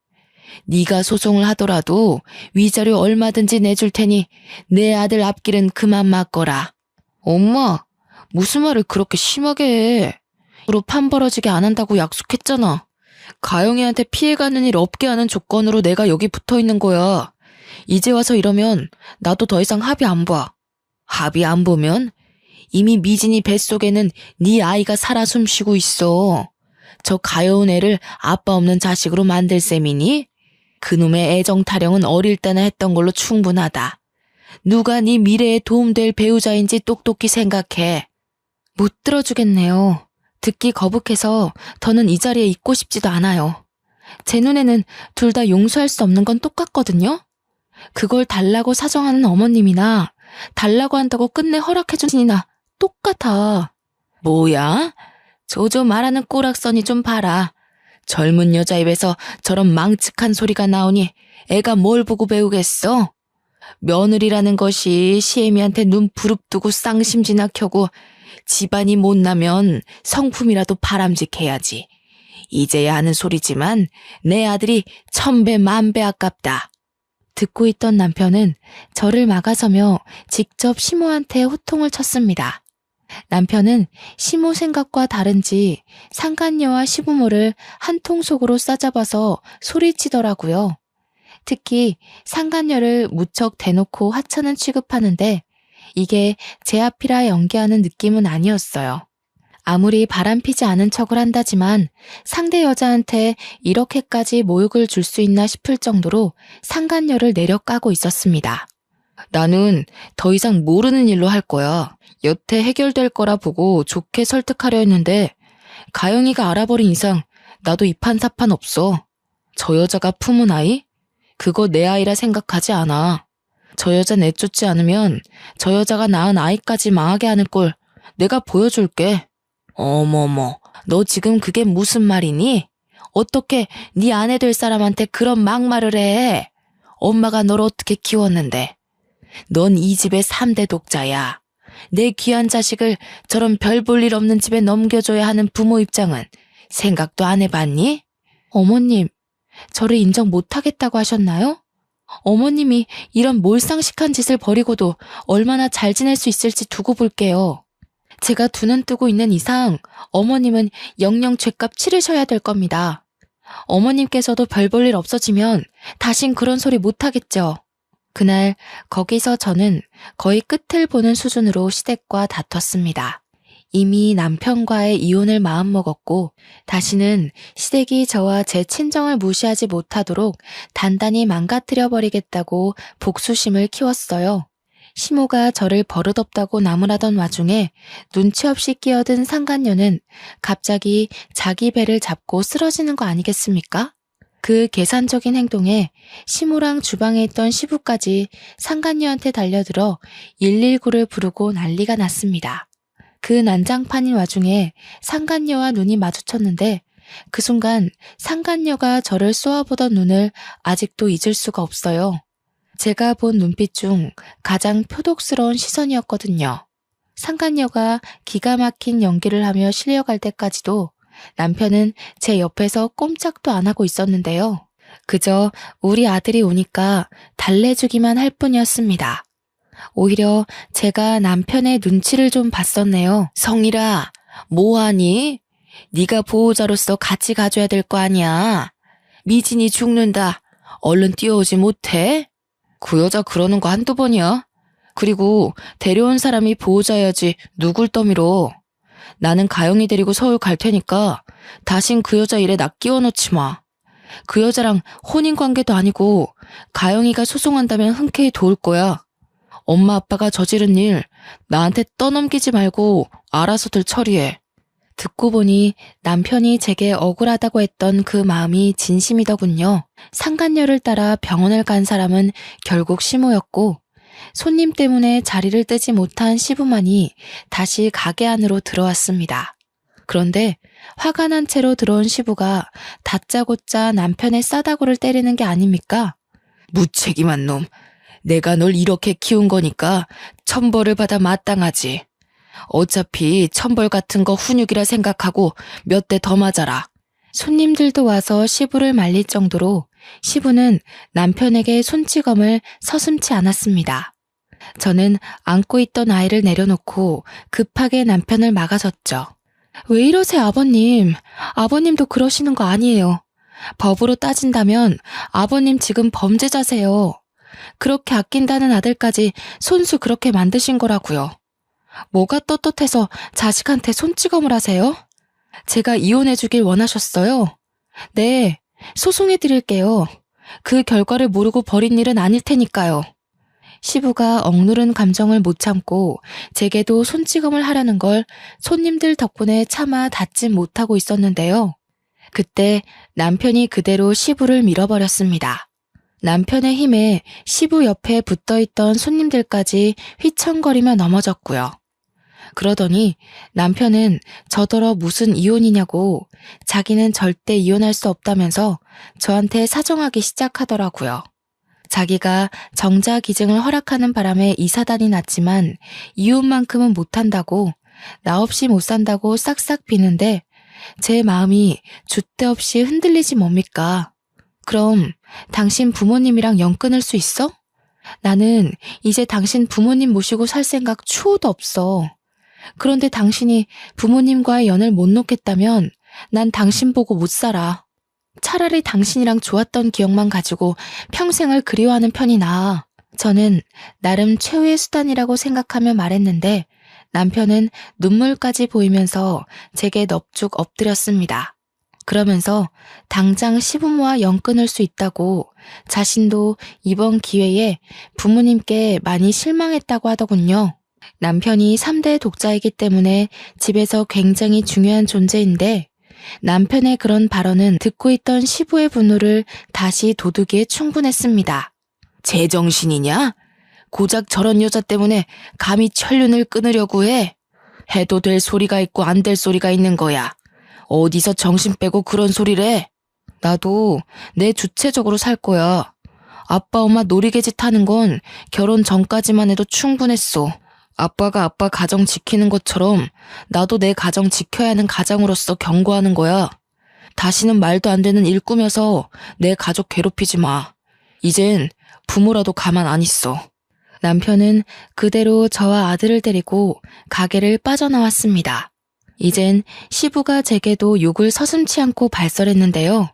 네가 소송을 하더라도 위자료 얼마든지 내줄 테니 내 아들 앞길은 그만 막거라. 엄마, 무슨 말을 그렇게 심하게 해. 으로 판 벌어지게 안 한다고 약속했잖아. 가영이한테 피해가는 일 없게 하는 조건으로 내가 여기 붙어 있는 거야. 이제 와서 이러면 나도 더 이상 합의 안 봐. 합의 안 보면 이미 미진이 뱃속에는 네 아이가 살아 숨쉬고 있어. 저 가여운 애를 아빠 없는 자식으로 만들 셈이니? 그놈의 애정 타령은 어릴 때나 했던 걸로 충분하다. 누가 네 미래에 도움될 배우자인지 똑똑히 생각해. 못 들어주겠네요. 듣기 거북해서 더는 이 자리에 있고 싶지도 않아요. 제 눈에는 둘 다 용서할 수 없는 건 똑같거든요. 그걸 달라고 사정하는 어머님이나 달라고 한다고 끝내 허락해준 신이나 똑같아. 뭐야? 조조 말하는 꼬락서니 좀 봐라. 젊은 여자 입에서 저런 망측한 소리가 나오니 애가 뭘 보고 배우겠어? 며느리라는 것이 시애미한테 눈 부릅뜨고 쌍심지나 켜고 집안이 못나면 성품이라도 바람직해야지. 이제야 하는 소리지만 내 아들이 1000배 만배 아깝다. 듣고 있던 남편은 저를 막아서며 직접 시모한테 호통을 쳤습니다. 남편은 시모 생각과 다른지 상간녀와 시부모를 한 통 속으로 싸잡아서 소리치더라고요. 특히 상간녀를 무척 대놓고 하찮은 취급하는데 이게 제 앞이라 연기하는 느낌은 아니었어요. 아무리 바람피지 않은 척을 한다지만 상대 여자한테 이렇게까지 모욕을 줄 수 있나 싶을 정도로 상간녀를 내려까고 있었습니다. 나는 더 이상 모르는 일로 할 거야. 여태 해결될 거라 보고 좋게 설득하려 했는데 가영이가 알아버린 이상 나도 이판사판 없어. 저 여자가 품은 아이? 그거 내 아이라 생각하지 않아. 저 여자 내쫓지 않으면 저 여자가 낳은 아이까지 망하게 하는 꼴 내가 보여줄게. 어머머, 너 지금 그게 무슨 말이니? 어떻게 네 아내 될 사람한테 그런 막말을 해? 엄마가 널 어떻게 키웠는데? 넌 이 집의 3대 독자야. 내 귀한 자식을 저런 별 볼 일 없는 집에 넘겨줘야 하는 부모 입장은 생각도 안 해봤니? 어머님, 저를 인정 못하겠다고 하셨나요? 어머님이 이런 몰상식한 짓을 벌이고도 얼마나 잘 지낼 수 있을지 두고 볼게요. 제가 두 눈 뜨고 있는 이상 어머님은 영영 죗값 치르셔야 될 겁니다. 어머님께서도 별 볼 일 없어지면 다신 그런 소리 못하겠죠. 그날 거기서 저는 거의 끝을 보는 수준으로 시댁과 다퉜습니다. 이미 남편과의 이혼을 마음먹었고 다시는 시댁이 저와 제 친정을 무시하지 못하도록 단단히 망가뜨려버리겠다고 복수심을 키웠어요. 시모가 저를 버릇없다고 나무라던 와중에 눈치 없이 끼어든 상간녀는 갑자기 자기 배를 잡고 쓰러지는 거 아니겠습니까? 그 계산적인 행동에 시모랑 주방에 있던 시부까지 상간녀한테 달려들어 119를 부르고 난리가 났습니다. 그 난장판인 와중에 상간녀와 눈이 마주쳤는데 그 순간 상간녀가 저를 쏘아보던 눈을 아직도 잊을 수가 없어요. 제가 본 눈빛 중 가장 표독스러운 시선이었거든요. 상간녀가 기가 막힌 연기를 하며 실려갈 때까지도 남편은 제 옆에서 꼼짝도 안 하고 있었는데요. 그저 우리 아들이 오니까 달래주기만 할 뿐이었습니다. 오히려 제가 남편의 눈치를 좀 봤었네요. 성일아, 뭐하니? 네가 보호자로서 같이 가줘야 될 거 아니야. 미진이 죽는다. 얼른 뛰어오지 못해? 그 여자 그러는 거 한두 번이야. 그리고 데려온 사람이 보호자여야지 누굴 떠밀어. 나는 가영이 데리고 서울 갈 테니까 다신 그 여자 일에 나 끼워넣지 마. 그 여자랑 혼인관계도 아니고 가영이가 소송한다면 흔쾌히 도울 거야. 엄마 아빠가 저지른 일 나한테 떠넘기지 말고 알아서들 처리해. 듣고 보니 남편이 제게 억울하다고 했던 그 마음이 진심이더군요. 상간녀를 따라 병원을 간 사람은 결국 시모였고 손님 때문에 자리를 뜨지 못한 시부만이 다시 가게 안으로 들어왔습니다. 그런데 화가 난 채로 들어온 시부가 다짜고짜 남편의 싸다구를 때리는 게 아닙니까? 무책임한 놈. 내가 널 이렇게 키운 거니까 천벌을 받아 마땅하지. 어차피 천벌 같은 거 훈육이라 생각하고 몇 대 더 맞아라. 손님들도 와서 시부를 말릴 정도로 시부는 남편에게 손찌검을 서슴지 않았습니다. 저는 안고 있던 아이를 내려놓고 급하게 남편을 막아섰죠. 왜 이러세요, 아버님? 아버님도 그러시는 거 아니에요. 법으로 따진다면 아버님 지금 범죄자세요. 그렇게 아낀다는 아들까지 손수 그렇게 만드신 거라고요. 뭐가 떳떳해서 자식한테 손찌검을 하세요? 제가 이혼해주길 원하셨어요? 네, 소송해드릴게요. 그 결과를 모르고 버린 일은 아닐 테니까요. 시부가 억누른 감정을 못 참고 제게도 손찌검을 하려는 걸 손님들 덕분에 차마 닫지 못하고 있었는데요. 그때 남편이 그대로 시부를 밀어버렸습니다. 남편의 힘에 시부 옆에 붙어있던 손님들까지 휘청거리며 넘어졌고요. 그러더니 남편은 저더러 무슨 이혼이냐고 자기는 절대 이혼할 수 없다면서 저한테 사정하기 시작하더라고요. 자기가 정자기증을 허락하는 바람에 이사단이 났지만 이혼만큼은 못한다고 나 없이 못 산다고 싹싹 비는데 제 마음이 줏대 없이 흔들리지 뭡니까? 그럼 당신 부모님이랑 연 끊을 수 있어? 나는 이제 당신 부모님 모시고 살 생각 추호도 없어. 그런데 당신이 부모님과의 연을 못 놓겠다면 난 당신 보고 못 살아. 차라리 당신이랑 좋았던 기억만 가지고 평생을 그리워하는 편이 나아. 저는 나름 최후의 수단이라고 생각하며 말했는데 남편은 눈물까지 보이면서 제게 넙죽 엎드렸습니다. 그러면서 당장 시부모와 연 끊을 수 있다고 자신도 이번 기회에 부모님께 많이 실망했다고 하더군요. 남편이 3대 독자이기 때문에 집에서 굉장히 중요한 존재인데 남편의 그런 발언은 듣고 있던 시부의 분노를 다시 돋우기에 충분했습니다. 제정신이냐? 고작 저런 여자 때문에 감히 천륜을 끊으려고 해? 해도 될 소리가 있고 안 될 소리가 있는 거야. 어디서 정신 빼고 그런 소리를 해? 나도 내 주체적으로 살 거야. 아빠 엄마 놀이개짓 하는 건 결혼 전까지만 해도 충분했어. 아빠가 아빠 가정 지키는 것처럼 나도 내 가정 지켜야 하는 가장으로서 경고하는 거야. 다시는 말도 안 되는 일 꾸며서 내 가족 괴롭히지 마. 이젠 부모라도 가만 안 있어. 남편은 그대로 저와 아들을 데리고 가게를 빠져나왔습니다. 이젠 시부가 제게도 욕을 서슴지 않고 발설했는데요.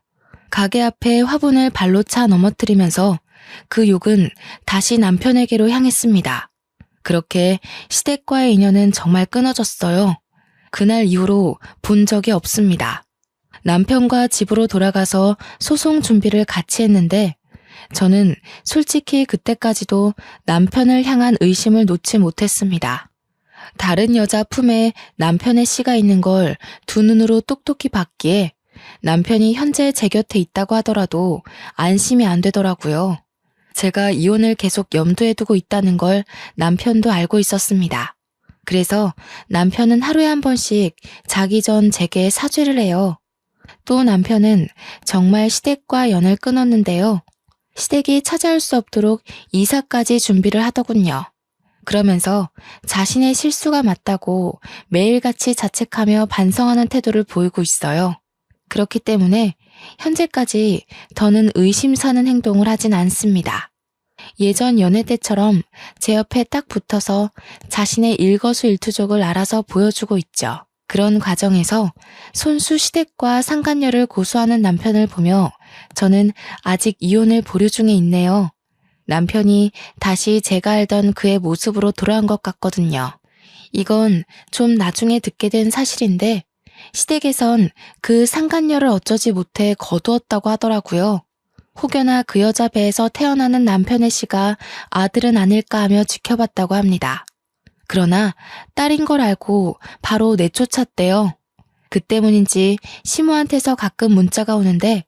가게 앞에 화분을 발로 차 넘어뜨리면서 그 욕은 다시 남편에게로 향했습니다. 그렇게 시댁과의 인연은 정말 끊어졌어요. 그날 이후로 본 적이 없습니다. 남편과 집으로 돌아가서 소송 준비를 같이 했는데 저는 솔직히 그때까지도 남편을 향한 의심을 놓지 못했습니다. 다른 여자 품에 남편의 씨가 있는 걸 두 눈으로 똑똑히 봤기에 남편이 현재 제 곁에 있다고 하더라도 안심이 안 되더라고요. 제가 이혼을 계속 염두에 두고 있다는 걸 남편도 알고 있었습니다. 그래서 남편은 하루에 한 번씩 자기 전 제게 사죄를 해요. 또 남편은 정말 시댁과 연을 끊었는데요. 시댁이 찾아올 수 없도록 이사까지 준비를 하더군요. 그러면서 자신의 실수가 맞다고 매일같이 자책하며 반성하는 태도를 보이고 있어요. 그렇기 때문에 현재까지 더는 의심사는 행동을 하진 않습니다. 예전 연애 때처럼 제 옆에 딱 붙어서 자신의 일거수일투족을 알아서 보여주고 있죠. 그런 과정에서 손수 시댁과 상간녀를 고소하는 남편을 보며 저는 아직 이혼을 보류 중에 있네요. 남편이 다시 제가 알던 그의 모습으로 돌아온 것 같거든요. 이건 좀 나중에 듣게 된 사실인데 시댁에선 그 상간녀를 어쩌지 못해 거두었다고 하더라고요. 혹여나 그 여자 배에서 태어나는 남편의 씨가 아들은 아닐까 하며 지켜봤다고 합니다. 그러나 딸인 걸 알고 바로 내쫓았대요. 그 때문인지 시모한테서 가끔 문자가 오는데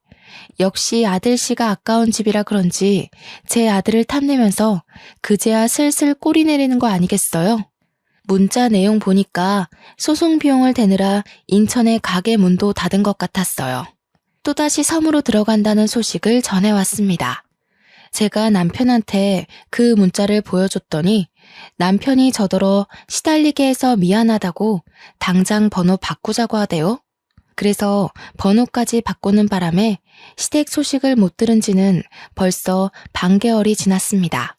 역시 아들 씨가 아까운 집이라 그런지 제 아들을 탐내면서 그제야 슬슬 꼬리 내리는 거 아니겠어요? 문자 내용 보니까 소송 비용을 대느라 인천의 가게 문도 닫은 것 같았어요. 또다시 섬으로 들어간다는 소식을 전해왔습니다. 제가 남편한테 그 문자를 보여줬더니 남편이 저더러 시달리게 해서 미안하다고 당장 번호 바꾸자고 하대요. 그래서 번호까지 바꾸는 바람에 시댁 소식을 못 들은 지는 벌써 반개월이 지났습니다.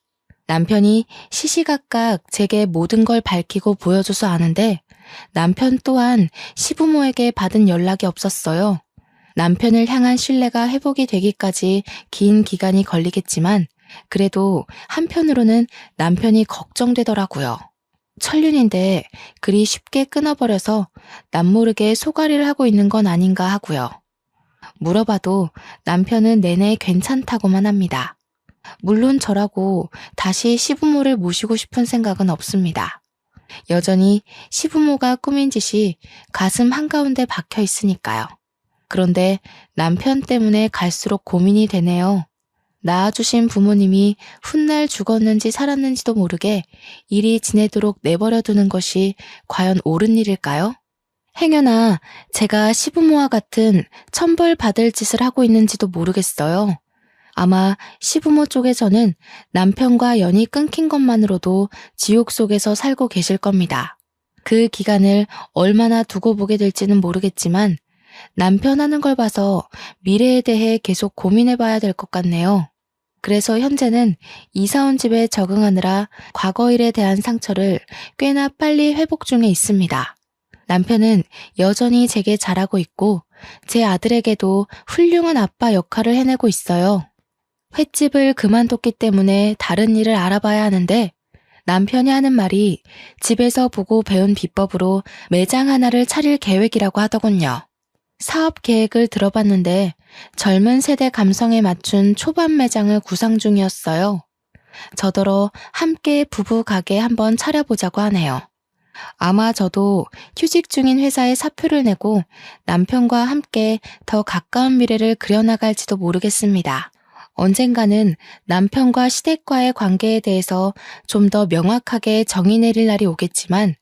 남편이 시시각각 제게 모든 걸 밝히고 보여줘서 아는데 남편 또한 시부모에게 받은 연락이 없었어요. 남편을 향한 신뢰가 회복이 되기까지 긴 기간이 걸리겠지만 그래도 한편으로는 남편이 걱정되더라고요. 천륜인데 그리 쉽게 끊어버려서 남모르게 소가리를 하고 있는 건 아닌가 하고요. 물어봐도 남편은 내내 괜찮다고만 합니다. 물론 저라고 다시 시부모를 모시고 싶은 생각은 없습니다. 여전히 시부모가 꾸민 짓이 가슴 한가운데 박혀 있으니까요. 그런데 남편 때문에 갈수록 고민이 되네요. 낳아주신 부모님이 훗날 죽었는지 살았는지도 모르게 이리 지내도록 내버려 두는 것이 과연 옳은 일일까요? 행여나 제가 시부모와 같은 천벌받을 짓을 하고 있는지도 모르겠어요. 아마 시부모 쪽에서는 남편과 연이 끊긴 것만으로도 지옥 속에서 살고 계실 겁니다. 그 기간을 얼마나 두고 보게 될지는 모르겠지만 남편 하는 걸 봐서 미래에 대해 계속 고민해봐야 될 것 같네요. 그래서 현재는 이사 온 집에 적응하느라 과거 일에 대한 상처를 꽤나 빨리 회복 중에 있습니다. 남편은 여전히 제게 잘하고 있고 제 아들에게도 훌륭한 아빠 역할을 해내고 있어요. 횟집을 그만뒀기 때문에 다른 일을 알아봐야 하는데 남편이 하는 말이 집에서 보고 배운 비법으로 매장 하나를 차릴 계획이라고 하더군요. 사업 계획을 들어봤는데 젊은 세대 감성에 맞춘 초반 매장을 구상 중이었어요. 저더러 함께 부부 가게 한번 차려보자고 하네요. 아마 저도 휴직 중인 회사에 사표를 내고 남편과 함께 더 가까운 미래를 그려나갈지도 모르겠습니다. 언젠가는 남편과 시댁과의 관계에 대해서 좀 더 명확하게 정의 내릴 날이 오겠지만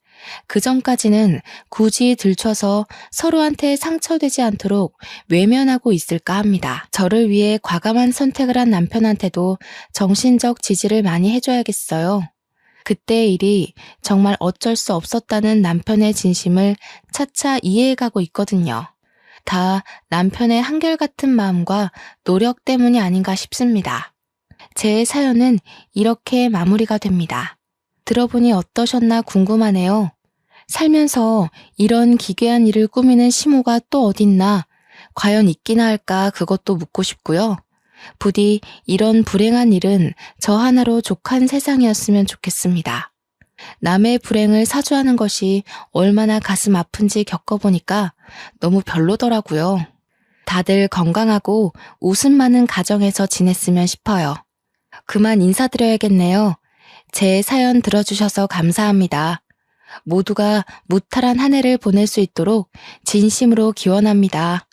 그 전까지는 굳이 들춰서 서로한테 상처되지 않도록 외면하고 있을까 합니다. 저를 위해 과감한 선택을 한 남편한테도 정신적 지지를 많이 해줘야겠어요. 그때의 일이 정말 어쩔 수 없었다는 남편의 진심을 차차 이해해가고 있거든요. 다 남편의 한결같은 마음과 노력 때문이 아닌가 싶습니다. 제 사연은 이렇게 마무리가 됩니다. 들어보니 어떠셨나 궁금하네요. 살면서 이런 기괴한 일을 꾸미는 시모가 또 어딨나, 과연 있기나 할까 그것도 묻고 싶고요. 부디 이런 불행한 일은 저 하나로 족한 세상이었으면 좋겠습니다. 남의 불행을 사주하는 것이 얼마나 가슴 아픈지 겪어보니까 너무 별로더라고요. 다들 건강하고 웃음 많은 가정에서 지냈으면 싶어요. 그만 인사드려야겠네요. 제 사연 들어주셔서 감사합니다. 모두가 무탈한 한 해를 보낼 수 있도록 진심으로 기원합니다.